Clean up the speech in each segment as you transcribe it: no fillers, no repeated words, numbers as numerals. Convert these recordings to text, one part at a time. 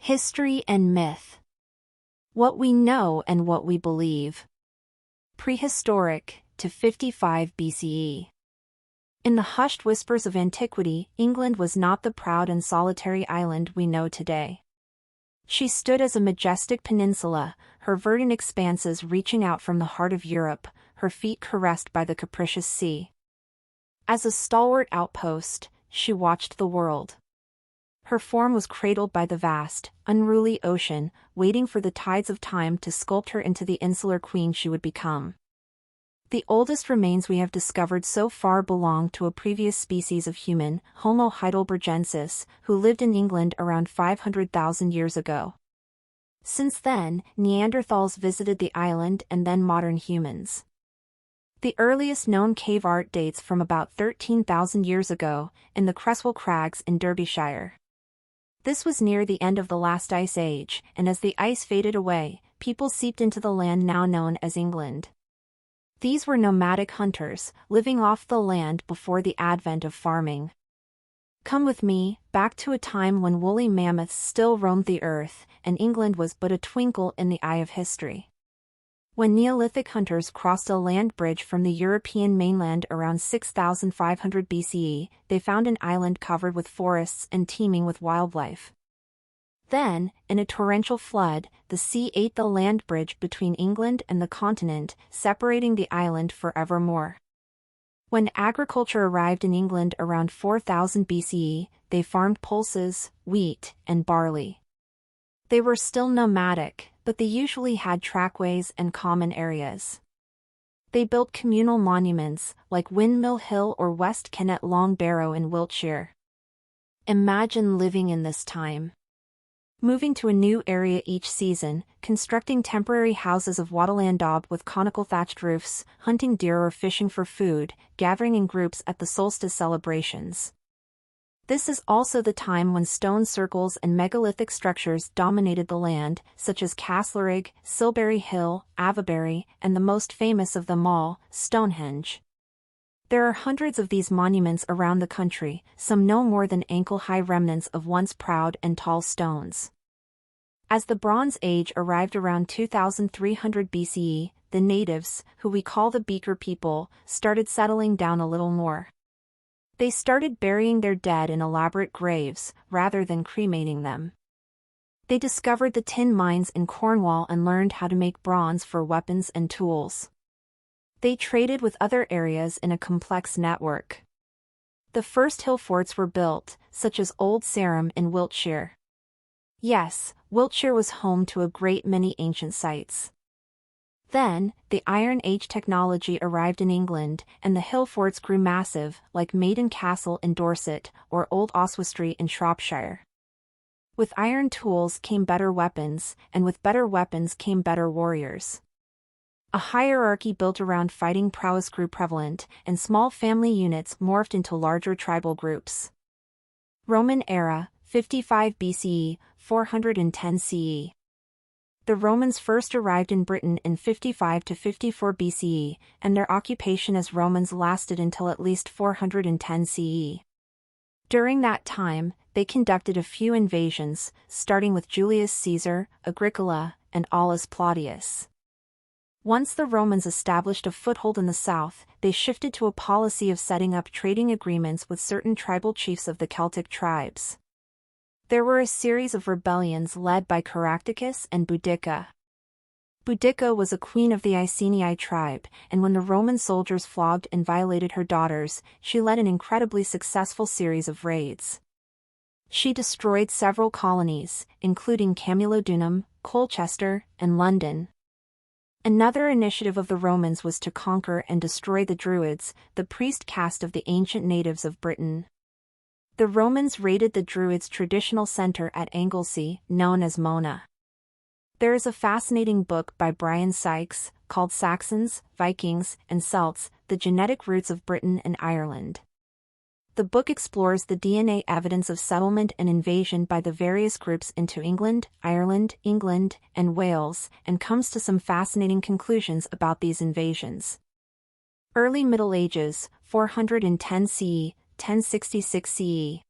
History and myth. What we know and what we believe. Prehistoric, to 55 BCE. In the hushed whispers of antiquity, England was not the proud and solitary island we know today. She stood as a majestic peninsula, her verdant expanses reaching out from the heart of Europe, her feet caressed by the capricious sea. As a stalwart outpost, she watched the world. Her form was cradled by the vast, unruly ocean, waiting for the tides of time to sculpt her into the insular queen she would become. The oldest remains we have discovered so far belong to a previous species of human, Homo heidelbergensis, who lived in England around 500,000 years ago. Since then, Neanderthals visited the island and then modern humans. The earliest known cave art dates from about 13,000 years ago, in the Creswell Crags in Derbyshire. This was near the end of the last ice age, and as the ice faded away, people seeped into the land now known as England. These were nomadic hunters, living off the land before the advent of farming. Come with me, back to a time when woolly mammoths still roamed the earth, and England was but a twinkle in the eye of history. When Neolithic hunters crossed a land bridge from the European mainland around 6,500 BCE, they found an island covered with forests and teeming with wildlife. Then, in a torrential flood, the sea ate the land bridge between England and the continent, separating the island forevermore. When agriculture arrived in England around 4000 BCE, they farmed pulses, wheat, and barley. They were still nomadic, but they usually had trackways and common areas. They built communal monuments, like Windmill Hill or West Kennet Long Barrow in Wiltshire. Imagine living in this time. Moving to a new area each season, constructing temporary houses of wattle daub with conical thatched roofs, hunting deer or fishing for food, gathering in groups at the solstice celebrations. This is also the time when stone circles and megalithic structures dominated the land, such as Castlereagh, Silbury Hill, Avebury, and the most famous of them all, Stonehenge. There are hundreds of these monuments around the country, some no more than ankle-high remnants of once proud and tall stones. As the Bronze Age arrived around 2300 BCE, the natives, who we call the Beaker people, started settling down a little more. They started burying their dead in elaborate graves, rather than cremating them. They discovered the tin mines in Cornwall and learned how to make bronze for weapons and tools. They traded with other areas in a complex network. The first hill forts were built, such as Old Sarum in Wiltshire. Yes, Wiltshire was home to a great many ancient sites. Then, the Iron Age technology arrived in England, and the hill forts grew massive, like Maiden Castle in Dorset, or Old Oswestry in Shropshire. With iron tools came better weapons, and with better weapons came better warriors. A hierarchy built around fighting prowess grew prevalent, and small family units morphed into larger tribal groups. Roman era, 55 BCE, 410 CE. The Romans first arrived in Britain in 55 to 54 BCE, and their occupation as Romans lasted until at least 410 CE. During that time, they conducted a few invasions, starting with Julius Caesar, Agricola, and Aulus Plautius. Once the Romans established a foothold in the south, they shifted to a policy of setting up trading agreements with certain tribal chiefs of the Celtic tribes. There were a series of rebellions led by Caractacus and Boudicca. Boudicca was a queen of the Iceni tribe, and when the Roman soldiers flogged and violated her daughters, she led an incredibly successful series of raids. She destroyed several colonies, including Camulodunum, Colchester, and London. Another initiative of the Romans was to conquer and destroy the Druids, the priest caste of the ancient natives of Britain. The Romans raided the Druids' traditional center at Anglesey, known as Mona. There is a fascinating book by Brian Sykes, called Saxons, Vikings, and Celts, The Genetic Roots of Britain and Ireland. The book explores the DNA evidence of settlement and invasion by the various groups into England, Ireland, and Wales, and comes to some fascinating conclusions about these invasions. Early Middle Ages, 410 CE, 1066 CE.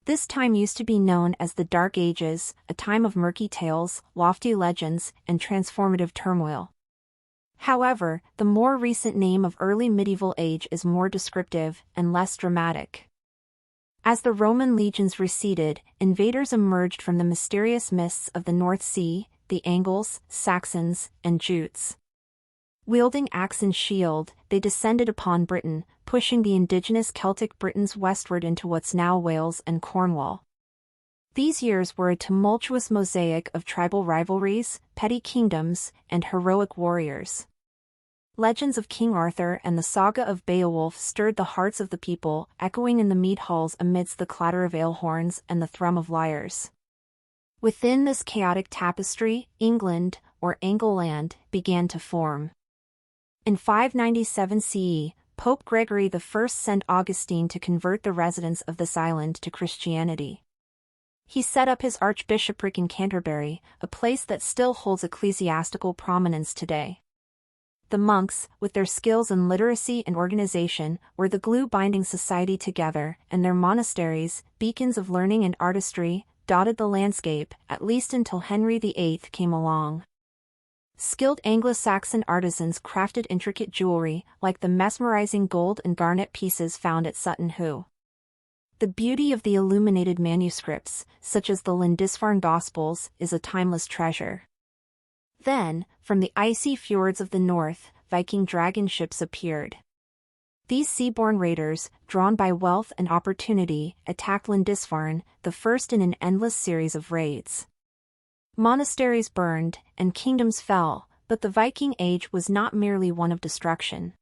This time used to be known as the Dark Ages, a time of murky tales, lofty legends, and transformative turmoil. However, the more recent name of early medieval age is more descriptive and less dramatic. As the Roman legions receded, invaders emerged from the mysterious mists of the North Sea, the Angles, Saxons, and Jutes. Wielding axe and shield, they descended upon Britain, pushing the indigenous Celtic Britons westward into what's now Wales and Cornwall. These years were a tumultuous mosaic of tribal rivalries, petty kingdoms, and heroic warriors. Legends of King Arthur and the saga of Beowulf stirred the hearts of the people, echoing in the mead halls amidst the clatter of ale horns and the thrum of lyres. Within this chaotic tapestry, England, or Angleland, began to form. In 597 CE, Pope Gregory I sent Augustine to convert the residents of this island to Christianity. He set up his archbishopric in Canterbury, a place that still holds ecclesiastical prominence today. The monks, with their skills in literacy and organization, were the glue binding society together, and their monasteries, beacons of learning and artistry, dotted the landscape, at least until Henry VIII came along. Skilled Anglo-Saxon artisans crafted intricate jewelry, like the mesmerizing gold and garnet pieces found at Sutton Hoo. The beauty of the illuminated manuscripts, such as the Lindisfarne Gospels, is a timeless treasure. Then, from the icy fjords of the north, Viking dragon ships appeared. These seaborne raiders, drawn by wealth and opportunity, attacked Lindisfarne, the first in an endless series of raids. Monasteries burned, and kingdoms fell, but the Viking Age was not merely one of destruction.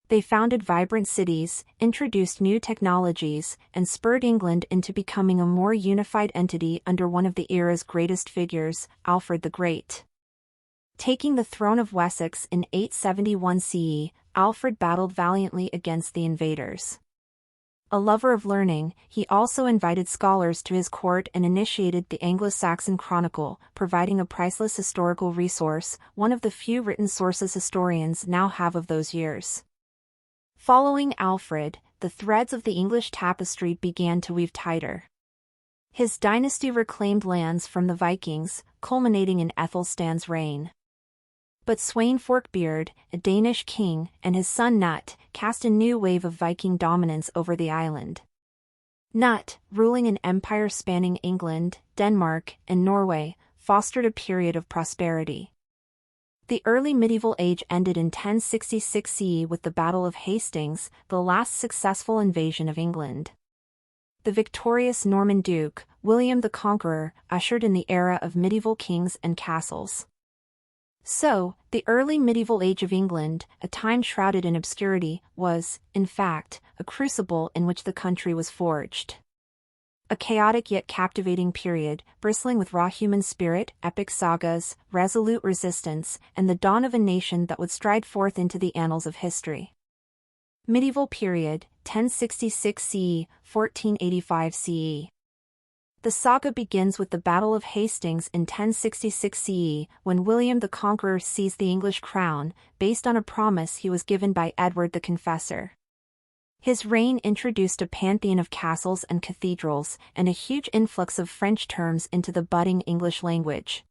They founded vibrant cities, introduced new technologies, and spurred England into becoming a more unified entity under one of the era's greatest figures, Alfred the Great. Taking the throne of Wessex in 871 CE, Alfred battled valiantly against the invaders. A lover of learning, he also invited scholars to his court and initiated the Anglo-Saxon Chronicle, providing a priceless historical resource, one of the few written sources historians now have of those years. Following Alfred, the threads of the English tapestry began to weave tighter. His dynasty reclaimed lands from the Vikings, culminating in Ethelstan's reign. But Sweyn Forkbeard, a Danish king, and his son Nut, cast a new wave of Viking dominance over the island. Nut, ruling an empire spanning England, Denmark, and Norway, fostered a period of prosperity. The early medieval age ended in 1066 CE with the Battle of Hastings, the last successful invasion of England. The victorious Norman Duke, William the Conqueror, ushered in the era of medieval kings and castles. So, the early medieval age of England, a time shrouded in obscurity, was, in fact, a crucible in which the country was forged. A chaotic yet captivating period, bristling with raw human spirit, epic sagas, resolute resistance, and the dawn of a nation that would stride forth into the annals of history. Medieval period, 1066 CE, 1485 CE. The saga begins with the Battle of Hastings in 1066 CE, when William the Conqueror seized the English crown, based on a promise he was given by Edward the Confessor. His reign introduced a pantheon of castles and cathedrals, and a huge influx of French terms into the budding English language.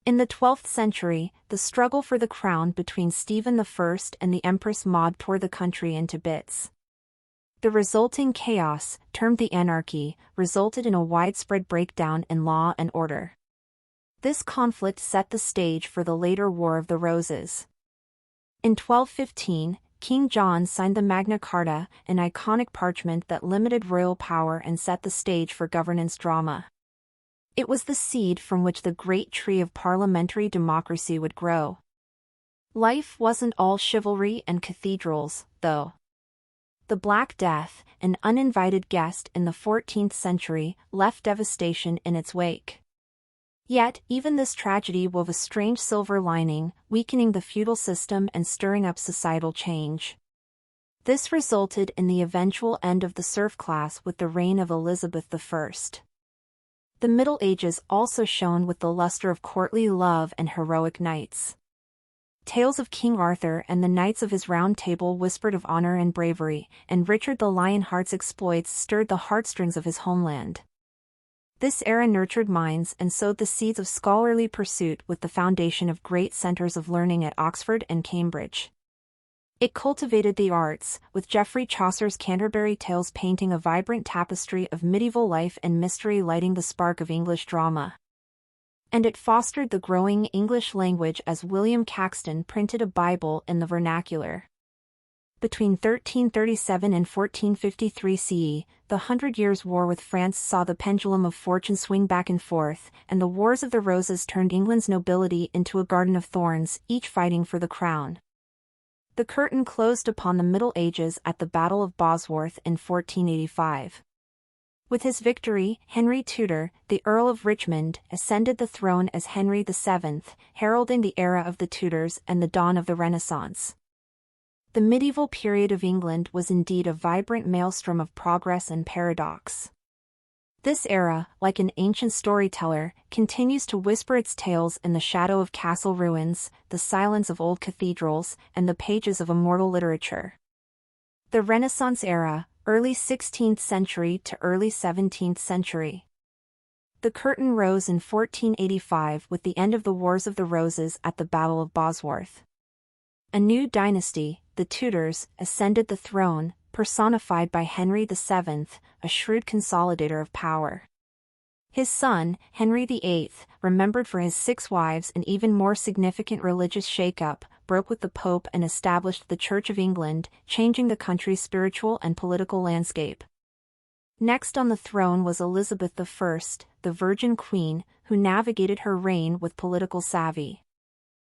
In the 12th century, the struggle for the crown between Stephen I and the Empress Maud tore the country into bits. The resulting chaos, termed the Anarchy, resulted in a widespread breakdown in law and order. This conflict set the stage for the later War of the Roses. In 1215, King John signed the Magna Carta, an iconic parchment that limited royal power and set the stage for governance drama. It was the seed from which the great tree of parliamentary democracy would grow. Life wasn't all chivalry and cathedrals, though. The Black Death, an uninvited guest in the 14th century, left devastation in its wake. Yet, even this tragedy wove a strange silver lining, weakening the feudal system and stirring up societal change. This resulted in the eventual end of the serf class with the reign of Elizabeth I. The Middle Ages also shone with the luster of courtly love and heroic knights. Tales of King Arthur and the Knights of his Round Table whispered of honor and bravery, and Richard the Lionheart's exploits stirred the heartstrings of his homeland. This era nurtured minds and sowed the seeds of scholarly pursuit with the foundation of great centers of learning at Oxford and Cambridge. It cultivated the arts, with Geoffrey Chaucer's Canterbury Tales painting a vibrant tapestry of medieval life and mystery lighting the spark of English drama. And it fostered the growing English language as William Caxton printed a Bible in the vernacular. Between 1337 and 1453 CE, the Hundred Years' War with France saw the pendulum of fortune swing back and forth, and the Wars of the Roses turned England's nobility into a garden of thorns, each fighting for the crown. The curtain closed upon the Middle Ages at the Battle of Bosworth in 1485. With his victory, Henry Tudor, the Earl of Richmond, ascended the throne as Henry VII, heralding the era of the Tudors and the dawn of the Renaissance. The medieval period of England was indeed a vibrant maelstrom of progress and paradox. This era, like an ancient storyteller, continues to whisper its tales in the shadow of castle ruins, the silence of old cathedrals, and the pages of immortal literature. The Renaissance era, early 16th century to early 17th century. The curtain rose in 1485 with the end of the Wars of the Roses at the Battle of Bosworth. A new dynasty, the Tudors, ascended the throne, personified by Henry VII, a shrewd consolidator of power. His son, Henry VIII, remembered for his 6 wives and even more significant religious shake-up, broke with the Pope and established the Church of England, changing the country's spiritual and political landscape. Next on the throne was Elizabeth I, the Virgin Queen, who navigated her reign with political savvy.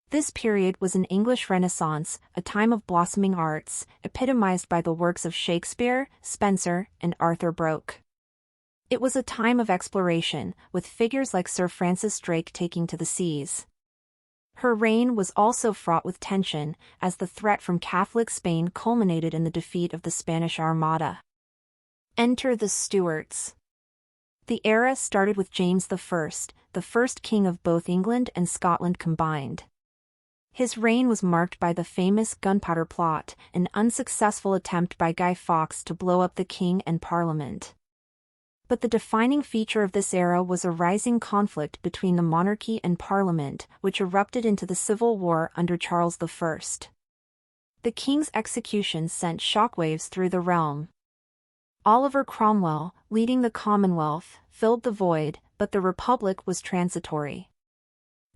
This period was an English Renaissance, a time of blossoming arts, epitomized by the works of Shakespeare, Spenser, and Arthur Broke. It was a time of exploration, with figures like Sir Francis Drake taking to the seas. Her reign was also fraught with tension, as the threat from Catholic Spain culminated in the defeat of the Spanish Armada. Enter the Stuarts. The era started with James I, the first king of both England and Scotland combined. His reign was marked by the famous Gunpowder Plot, an unsuccessful attempt by Guy Fawkes to blow up the king and Parliament. But the defining feature of this era was a rising conflict between the monarchy and Parliament, which erupted into the Civil War under Charles I. The king's execution sent shockwaves through the realm. Oliver Cromwell, leading the Commonwealth, filled the void, but the Republic was transitory.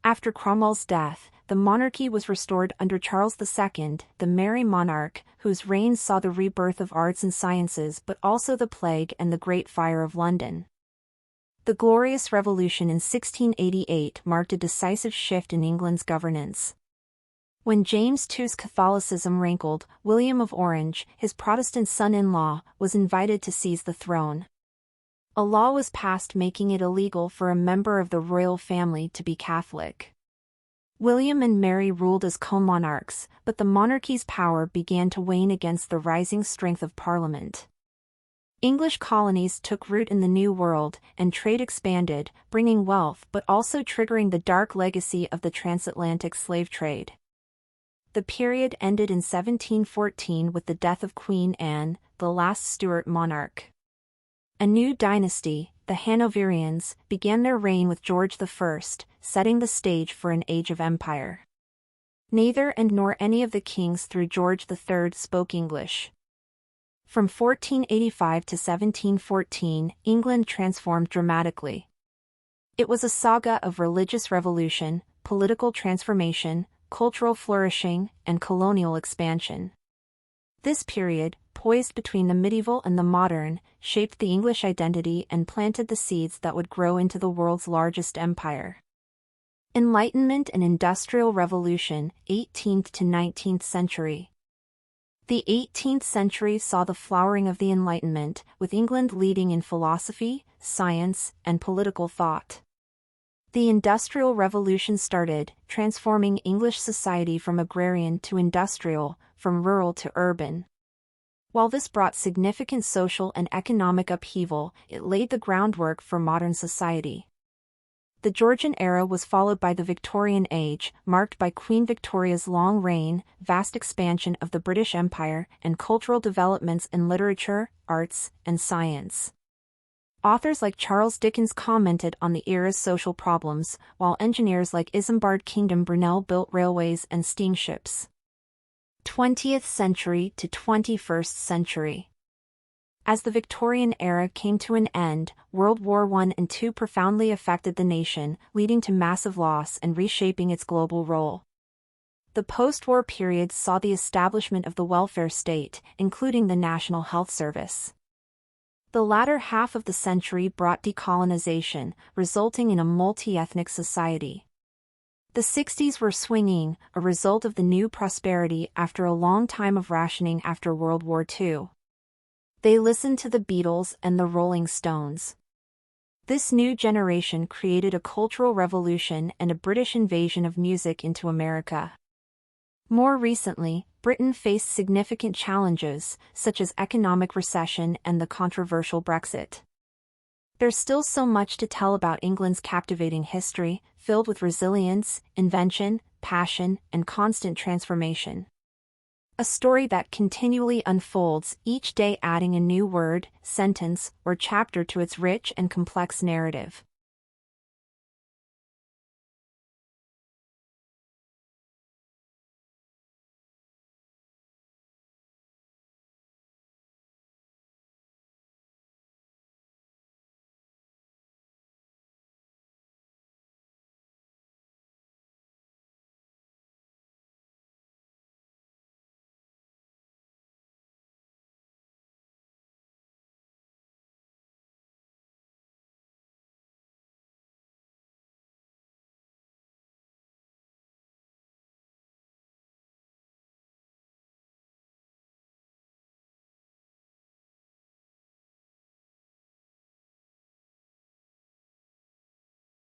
After Cromwell's death, the monarchy was restored under Charles II, the Merry Monarch, whose reign saw the rebirth of arts and sciences but also the plague and the Great Fire of London. The Glorious Revolution in 1688 marked a decisive shift in England's governance. When James II's Catholicism rankled, William of Orange, his Protestant son-in-law, was invited to seize the throne. A law was passed making it illegal for a member of the royal family to be Catholic. William and Mary ruled as co-monarchs, but the monarchy's power began to wane against the rising strength of Parliament. English colonies took root in the New World, and trade expanded, bringing wealth but also triggering the dark legacy of the transatlantic slave trade. The period ended in 1714 with the death of Queen Anne, the last Stuart monarch. A new dynasty, the Hanoverians, began their reign with George I, setting the stage for an age of empire. Neither and nor any of the kings through George III spoke English. From 1485 to 1714, England transformed dramatically. It was a saga of religious revolution, political transformation, cultural flourishing, and colonial expansion. This period, poised between the medieval and the modern, shaped the English identity and planted the seeds that would grow into the world's largest empire. Enlightenment and Industrial Revolution, 18th to 19th century. The 18th century saw the flowering of the Enlightenment, with England leading in philosophy, science, and political thought. The Industrial Revolution started, transforming English society from agrarian to industrial, from rural to urban. While this brought significant social and economic upheaval, it laid the groundwork for modern society. The Georgian era was followed by the Victorian Age, marked by Queen Victoria's long reign, vast expansion of the British Empire, and cultural developments in literature, arts, and science. Authors like Charles Dickens commented on the era's social problems, while engineers like Isambard Kingdom Brunel built railways and steamships. 20th century to 21st century. As the Victorian era came to an end, World War I and II profoundly affected the nation, leading to massive loss and reshaping its global role. The post-war period saw the establishment of the welfare state, including the National Health Service. The latter half of the century brought decolonization, resulting in a multi-ethnic society. The 60s were swinging, a result of the new prosperity after a long time of rationing after World War II. They listened to the Beatles and the Rolling Stones. This new generation created a cultural revolution and a British invasion of music into America. More recently, Britain faced significant challenges, such as economic recession and the controversial Brexit. There's still so much to tell about England's captivating history, filled with resilience, invention, passion, and constant transformation. A story that continually unfolds, each day adding a new word, sentence, or chapter to its rich and complex narrative.